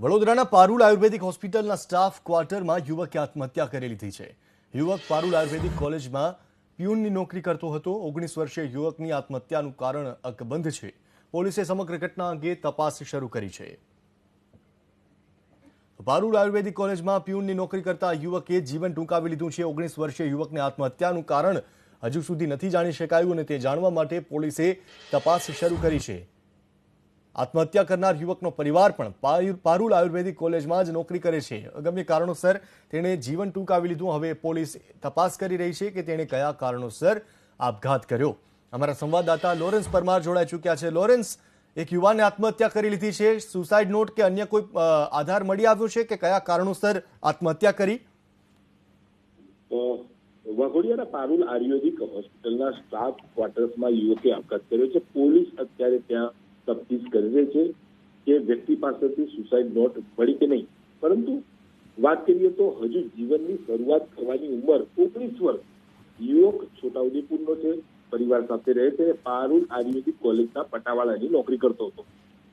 વડોદરાના પારુલ આયુર્વેદિક હોસ્પિટલના સ્ટાફ ક્વાર્ટરમાં યુવકે આત્મહત્યા કરી લીધી છે। યુવક પારુલ આયુર્વેદિક કોલેજમાં પ્યુનની નોકરી કરતો હતો। 19 વર્ષીય યુવકની આત્મહત્યાનું કારણ અકબંધ છે। પોલીસે સમગ્ર ઘટના અંગે તપાસ શરૂ કરી છે। પારુલ આયુર્વેદિક કોલેજમાં પ્યુનની નોકરી કરતા યુવકે જીવન ટૂંકાવી લીધું છે। 19 વર્ષીય યુવકની આત્મહત્યાનું કારણ હજુ સુધી નથી જાણી શકાયું અને તે જાણવા માટે પોલીસે તપાસ શરૂ કરી છે। આત્મહત્યા કરનાર યુવકનો પરિવાર પણ પારુલ આયુર્વેદિક કોલેજમાં જ નોકરી કરે છે। અગમ્ય કારણોસર તેણે જીવન ટૂંકાવી લીધું। હવે પોલીસ તપાસ કરી રહી છે કે તેણે કયા કારણોસર આપઘાત કર્યો। અમારા સંવાદદાતા લોરેન્સ પરમાર જોડાઈ ચૂક્યા છે। લોરેન્સ, એક યુવાને આત્મહત્યા કરી લીધી છે, સુસાઇડ નોટ કે અન્ય કોઈ આધાર મળી આવ્યો છે કે કયા કારણોસર આત્મહત્યા કરી? વાઘોડિયાના પારુલ આયુર્વેદિક હોસ્પિટલના સ્ટાફ ક્વાર્ટર્સમાં યુવકે આપઘાત કર્યો છે। પોલીસ અત્યારે ત્યાં તફતીશ કરી રહી છે કે વ્યક્તિ પાસેથી સુસાઇડ નોટ મળી કે નહીં, પરંતુ વાત કરીએ તો હજુ જીવનની શરૂઆત કરવાની ઉંમર 19 વર્ષ। યુવક છોટાઉદેપુરનો છે, પરિવાર સાથે રહે છે। પારુલ આયુર્વેદિક કોલેજના પટાવાળાની નોકરી કરતો હતો।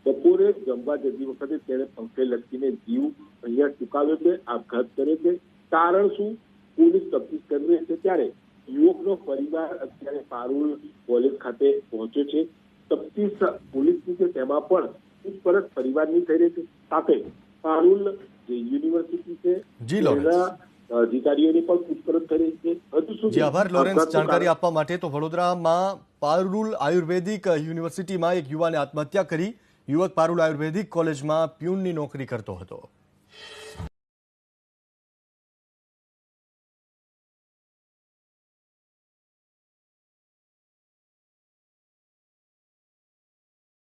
બપોરે જમવા જતી વખતે તેણે પંખે લટકીને જીવ અહીંયા ટૂંકાવ્યો છે, આપઘાત કર્યો છે। કારણ શું, પોલીસ તફતીશ કરી રહી છે। ત્યારે યુવકનો પરિવાર અત્યારે પારુલ કોલેજ ખાતે પહોંચ્યો છે। તફતીશ પોલીસની છે તેમાં પણ પૂછપરછ પરિવારની થઈ રહી છે, સાથે પારુલ જે યુનિવર્સિટી છે તેના અધિકારીઓની પણ પૂછપરછ થઈ રહી છે। હજુ સુધી આભાર લોરેન્સ જાણકારી આપવા માટે। તો વડોદરામાં પારુલ આયુર્વેદિક યુનિવર્સિટીમાં એક યુવાને આત્મહત્યા કરી। યુવક પારુલ આયુર્વેદિક કોલેજમાં પ્યુનની નોકરી કરતો હતો।